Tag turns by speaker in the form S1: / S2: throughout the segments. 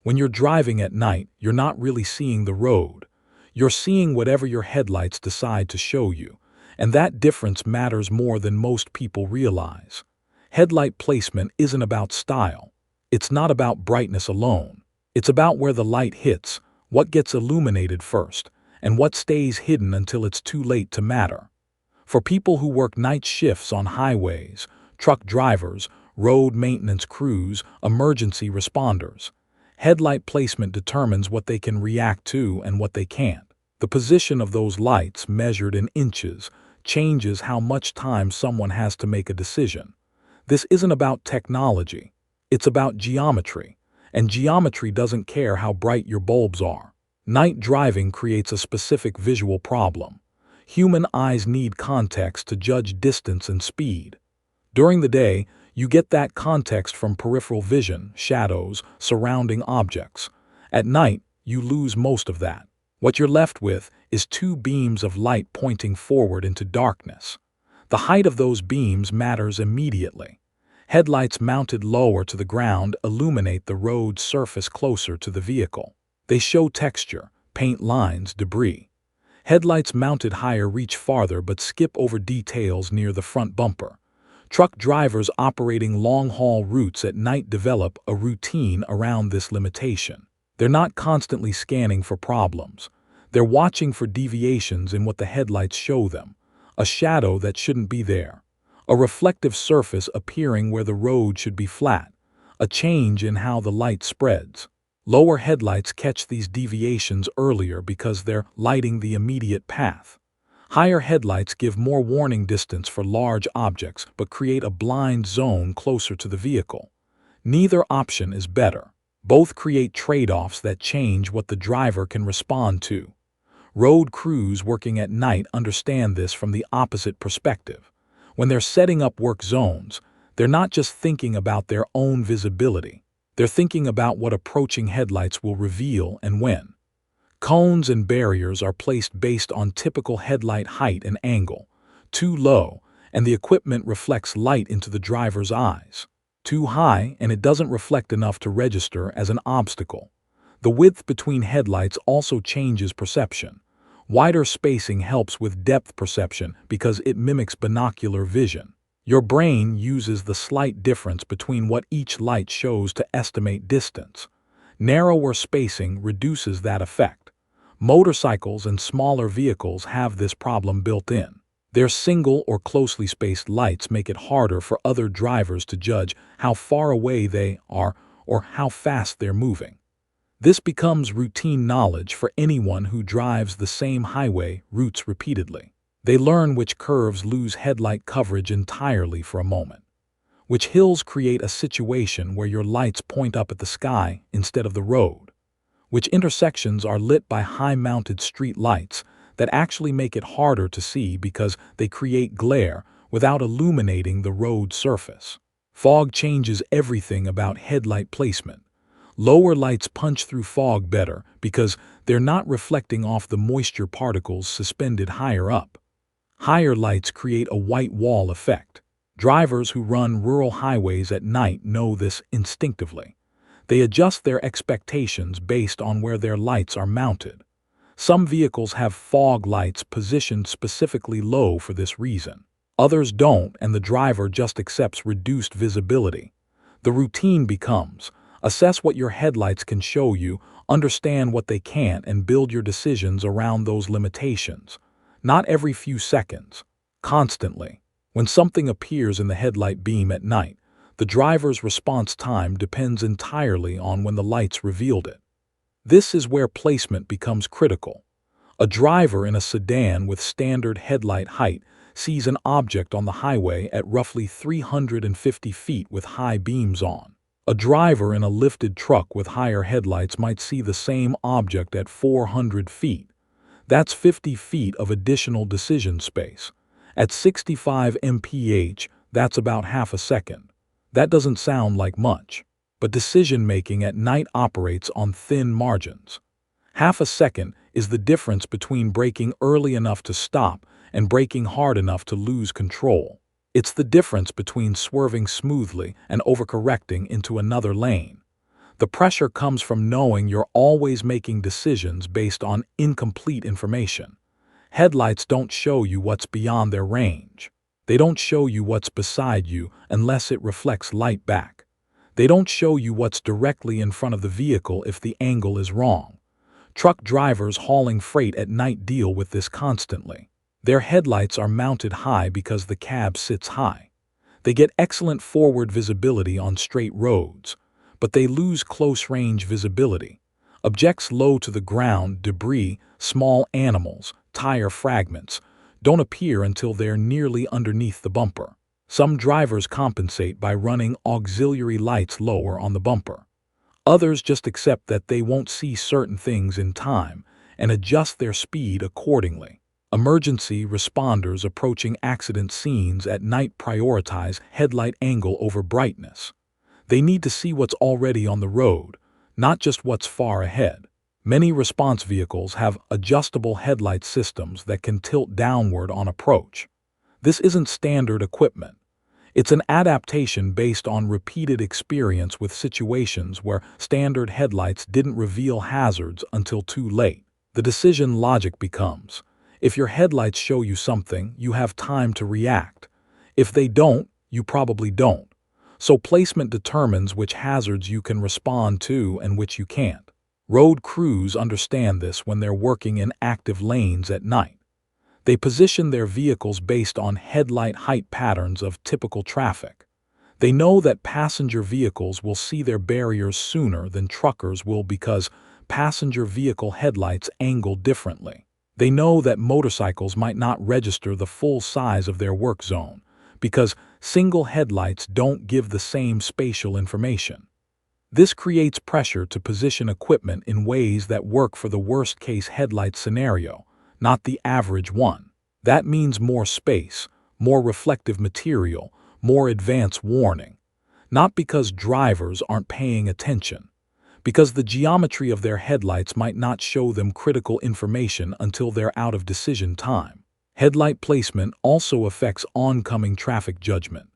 S1: When you're driving at night, you're not really seeing the road. You're seeing whatever your headlights decide to show you, and that difference matters more than most people realize. Headlight placement isn't about style. It's not about brightness alone. It's about where the light hits, what gets illuminated first, and what stays hidden until it's too late to matter. For people who work night shifts on highways, truck drivers, road maintenance crews, emergency responders, headlight placement determines what they can react to and what they can't. The position of those lights, measured in inches, changes how much time someone has to make a decision. This isn't about technology. It's about geometry, and geometry doesn't care how bright your bulbs are. Night driving creates a specific visual problem. Human eyes need context to judge distance and speed. During the day, you get that context from peripheral vision, shadows, surrounding objects. At night, you lose most of that. What you're left with is two beams of light pointing forward into darkness. The height of those beams matters immediately. Headlights mounted lower to the ground illuminate the road surface closer to the vehicle. They show texture, paint lines, debris. Headlights mounted higher reach farther but skip over details near the front bumper. Truck drivers operating long-haul routes at night develop a routine around this limitation. They're not constantly scanning for problems. They're watching for deviations in what the headlights show them. A shadow that shouldn't be there. A reflective surface appearing where the road should be flat. A change in how the light spreads. Lower headlights catch these deviations earlier because they're lighting the immediate path. Higher headlights give more warning distance for large objects but create a blind zone closer to the vehicle. Neither option is better. Both create trade-offs that change what the driver can respond to. Road crews working at night understand this from the opposite perspective. When they're setting up work zones, they're not just thinking about their own visibility. They're thinking about what approaching headlights will reveal and when. Cones and barriers are placed based on typical headlight height and angle. Too low, and the equipment reflects light into the driver's eyes. Too high, and it doesn't reflect enough to register as an obstacle. The width between headlights also changes perception. Wider spacing helps with depth perception because it mimics binocular vision. Your brain uses the slight difference between what each light shows to estimate distance. Narrower spacing reduces that effect. Motorcycles and smaller vehicles have this problem built in. Their single or closely spaced lights make it harder for other drivers to judge how far away they are or how fast they're moving. This becomes routine knowledge for anyone who drives the same highway routes repeatedly. They learn which curves lose headlight coverage entirely for a moment, which hills create a situation where your lights point up at the sky instead of the road, which intersections are lit by high-mounted street lights that actually make it harder to see because they create glare without illuminating the road surface. Fog changes everything about headlight placement. Lower lights punch through fog better because they're not reflecting off the moisture particles suspended higher up. Higher lights create a white wall effect. Drivers who run rural highways at night know this instinctively. They adjust their expectations based on where their lights are mounted. Some vehicles have fog lights positioned specifically low for this reason. Others don't, and the driver just accepts reduced visibility. The routine becomes: assess what your headlights can show you, understand what they can't, and build your decisions around those limitations. Not every few seconds, constantly. When something appears in the headlight beam at night, the driver's response time depends entirely on when the lights revealed it. This is where placement becomes critical. A driver in a sedan with standard headlight height sees an object on the highway at roughly 350 feet with high beams on. A driver in a lifted truck with higher headlights might see the same object at 400 feet. That's 50 feet of additional decision space. At 65 mph, that's about half a second. That doesn't sound like much, but decision-making at night operates on thin margins. Half a second is the difference between braking early enough to stop and braking hard enough to lose control. It's the difference between swerving smoothly and overcorrecting into another lane. The pressure comes from knowing you're always making decisions based on incomplete information. Headlights don't show you what's beyond their range. They don't show you what's beside you unless it reflects light back. They don't show you what's directly in front of the vehicle if the angle is wrong. Truck drivers hauling freight at night deal with this constantly. Their headlights are mounted high because the cab sits high. They get excellent forward visibility on straight roads, but they lose close-range visibility. Objects low to the ground, debris, small animals, tire fragments, don't appear until they're nearly underneath the bumper. Some drivers compensate by running auxiliary lights lower on the bumper. Others just accept that they won't see certain things in time and adjust their speed accordingly. Emergency responders approaching accident scenes at night prioritize headlight angle over brightness. They need to see what's already on the road, not just what's far ahead. Many response vehicles have adjustable headlight systems that can tilt downward on approach. This isn't standard equipment. It's an adaptation based on repeated experience with situations where standard headlights didn't reveal hazards until too late. The decision logic becomes, if your headlights show you something, you have time to react. If they don't, you probably don't. So placement determines which hazards you can respond to and which you can't. Road crews understand this when they're working in active lanes at night. They position their vehicles based on headlight height patterns of typical traffic. They know that passenger vehicles will see their barriers sooner than truckers will because passenger vehicle headlights angle differently. They know that motorcycles might not register the full size of their work zone because single headlights don't give the same spatial information. This creates pressure to position equipment in ways that work for the worst-case headlight scenario, not the average one. That means more space, more reflective material, more advanced warning. Not because drivers aren't paying attention, because the geometry of their headlights might not show them critical information until they're out of decision time. Headlight placement also affects oncoming traffic judgment.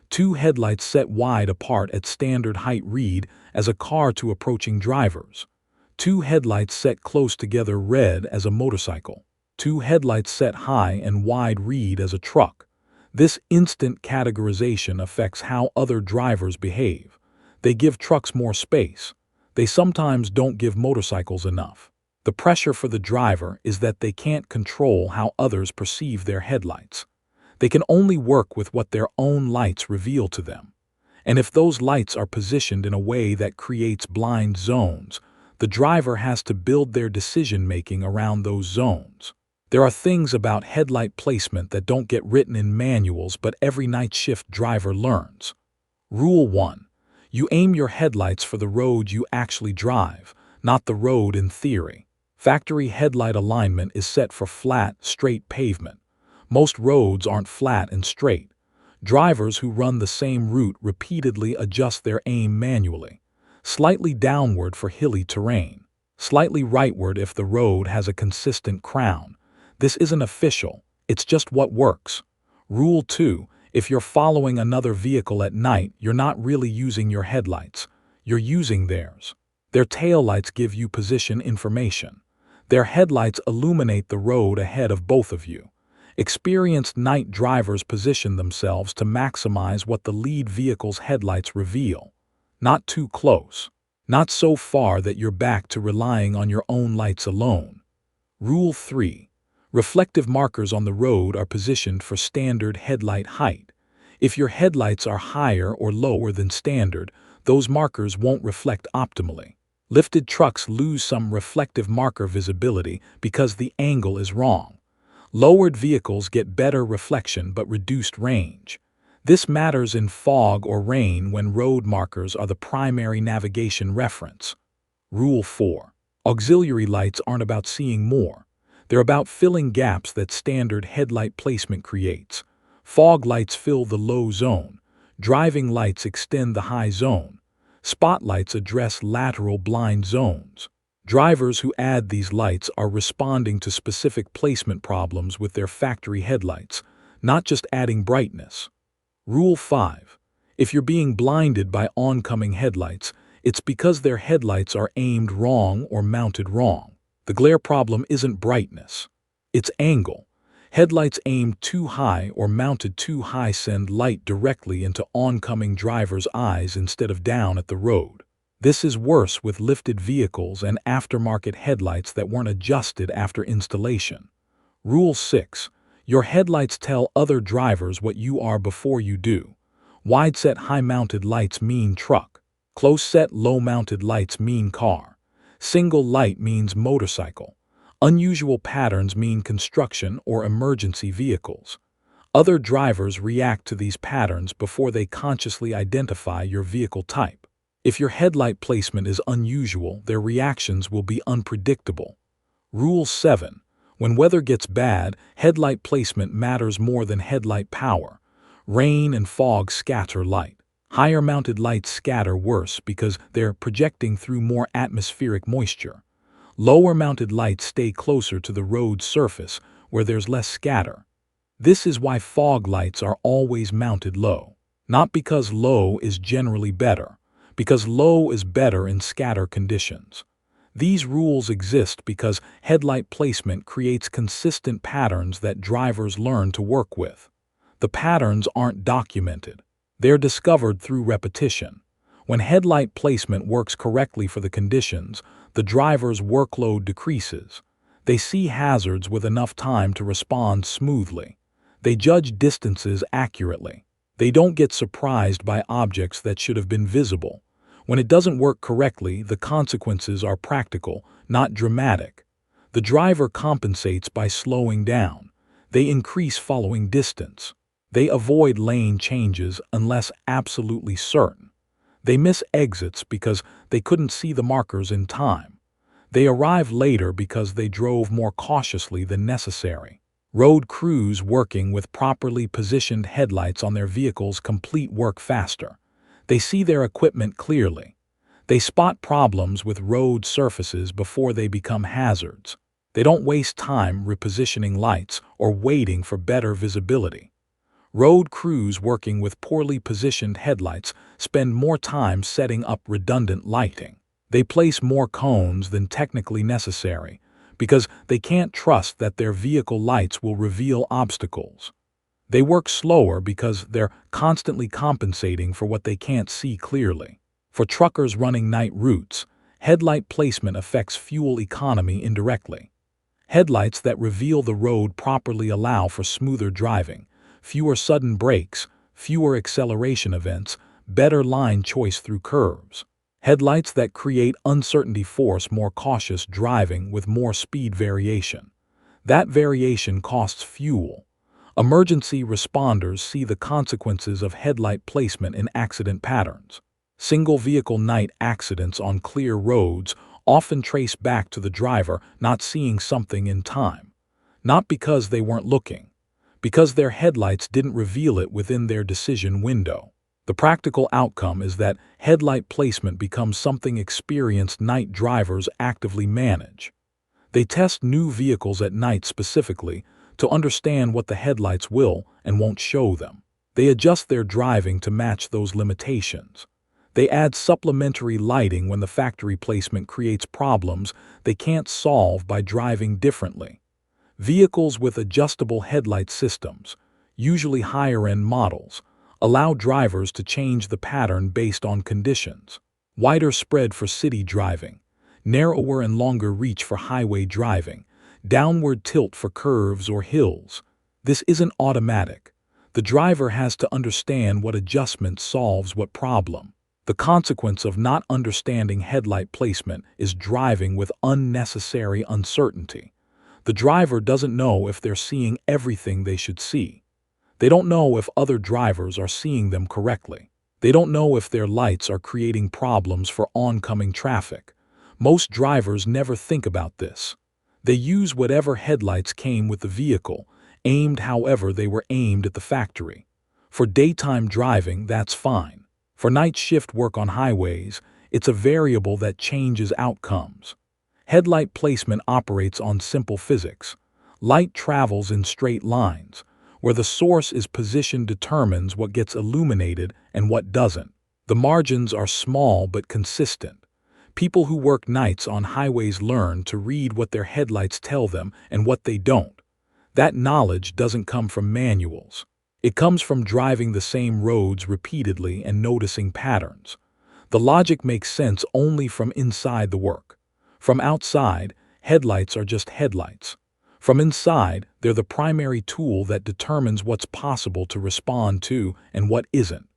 S1: Two headlights set wide apart at standard height read as a car to approaching drivers. Two headlights set close together read as a motorcycle. Two headlights set high and wide read as a truck. This instant categorization affects how other drivers behave. They give trucks more space. They sometimes don't give motorcycles enough. The pressure for the driver is that they can't control how others perceive their headlights. They can only work with what their own lights reveal to them. And if those lights are positioned in a way that creates blind zones, the driver has to build their decision-making around those zones. There are things about headlight placement that don't get written in manuals but every night shift driver learns. Rule 1. You aim your headlights for the road you actually drive, not the road in theory. Factory headlight alignment is set for flat, straight pavement. Most roads aren't flat and straight. Drivers who run the same route repeatedly adjust their aim manually. Slightly downward for hilly terrain. Slightly rightward if the road has a consistent crown. This isn't official, it's just what works. Rule 2. If you're following another vehicle at night, you're not really using your headlights. You're using theirs. Their taillights give you position information. Their headlights illuminate the road ahead of both of you. Experienced night drivers position themselves to maximize what the lead vehicle's headlights reveal. Not too close. Not so far that you're back to relying on your own lights alone. Rule 3. Reflective markers on the road are positioned for standard headlight height. If your headlights are higher or lower than standard, those markers won't reflect optimally. Lifted trucks lose some reflective marker visibility because the angle is wrong. Lowered vehicles get better reflection but reduced range. This matters in fog or rain when road markers are the primary navigation reference. Rule 4. Auxiliary lights aren't about seeing more. They're about filling gaps that standard headlight placement creates. Fog lights fill the low zone. Driving lights extend the high zone. Spotlights address lateral blind zones. Drivers who add these lights are responding to specific placement problems with their factory headlights, not just adding brightness. Rule 5. If you're being blinded by oncoming headlights, It's because their headlights are aimed wrong or mounted wrong. The glare problem isn't brightness. It's angle. Headlights aimed too high or mounted too high send light directly into oncoming drivers' eyes instead of down at the road. This is worse with lifted vehicles and aftermarket headlights that weren't adjusted after installation. Rule 6. Your headlights tell other drivers what you are before you do. Wide-set high-mounted lights mean truck. Close-set low-mounted lights mean car. Single light means motorcycle. Unusual patterns mean construction or emergency vehicles. Other drivers react to these patterns before they consciously identify your vehicle type. If your headlight placement is unusual, their reactions will be unpredictable. Rule 7. When weather gets bad, headlight placement matters more than headlight power. Rain and fog scatter light. Higher-mounted lights scatter worse because they're projecting through more atmospheric moisture. Lower-mounted lights stay closer to the road surface where there's less scatter. This is why fog lights are always mounted low. Not because low is generally better, because low is better in scatter conditions. These rules exist because headlight placement creates consistent patterns that drivers learn to work with. The patterns aren't documented. They're discovered through repetition. When headlight placement works correctly for the conditions, the driver's workload decreases. They see hazards with enough time to respond smoothly. They judge distances accurately. They don't get surprised by objects that should have been visible. When it doesn't work correctly, the consequences are practical, not dramatic. The driver compensates by slowing down. They increase following distance. They avoid lane changes unless absolutely certain. They miss exits because they couldn't see the markers in time. They arrive later because they drove more cautiously than necessary. Road crews working with properly positioned headlights on their vehicles complete work faster. They see their equipment clearly. They spot problems with road surfaces before they become hazards. They don't waste time repositioning lights or waiting for better visibility. Road crews working with poorly positioned headlights spend more time setting up redundant lighting. They place more cones than technically necessary because they can't trust that their vehicle lights will reveal obstacles. They work slower because they're constantly compensating for what they can't see clearly. For truckers running night routes, headlight placement affects fuel economy indirectly. Headlights that reveal the road properly allow for smoother driving, fewer sudden brakes, fewer acceleration events, better line choice through curves. Headlights that create uncertainty force more cautious driving with more speed variation. That variation costs fuel. Emergency responders see the consequences of headlight placement in accident patterns. Single-vehicle night accidents on clear roads often trace back to the driver not seeing something in time. Not because they weren't looking, because their headlights didn't reveal it within their decision window. The practical outcome is that headlight placement becomes something experienced night drivers actively manage. They test new vehicles at night specifically to understand what the headlights will and won't show them. They adjust their driving to match those limitations. They add supplementary lighting when the factory placement creates problems they can't solve by driving differently. Vehicles with adjustable headlight systems, usually higher-end models, allow drivers to change the pattern based on conditions. Wider spread for city driving, narrower and longer reach for highway driving, downward tilt for curves or hills. This isn't automatic. The driver has to understand what adjustment solves what problem. The consequence of not understanding headlight placement is driving with unnecessary uncertainty. The driver doesn't know if they're seeing everything they should see. They don't know if other drivers are seeing them correctly. They don't know if their lights are creating problems for oncoming traffic. Most drivers never think about this. They use whatever headlights came with the vehicle, aimed however they were aimed at the factory. For daytime driving, that's fine. For night shift work on highways, it's a variable that changes outcomes. Headlight placement operates on simple physics. Light travels in straight lines. Where the source is positioned determines what gets illuminated and what doesn't. The margins are small but consistent. People who work nights on highways learn to read what their headlights tell them and what they don't. That knowledge doesn't come from manuals. It comes from driving the same roads repeatedly and noticing patterns. The logic makes sense only from inside the work. From outside, headlights are just headlights. From inside, they're the primary tool that determines what's possible to respond to and what isn't.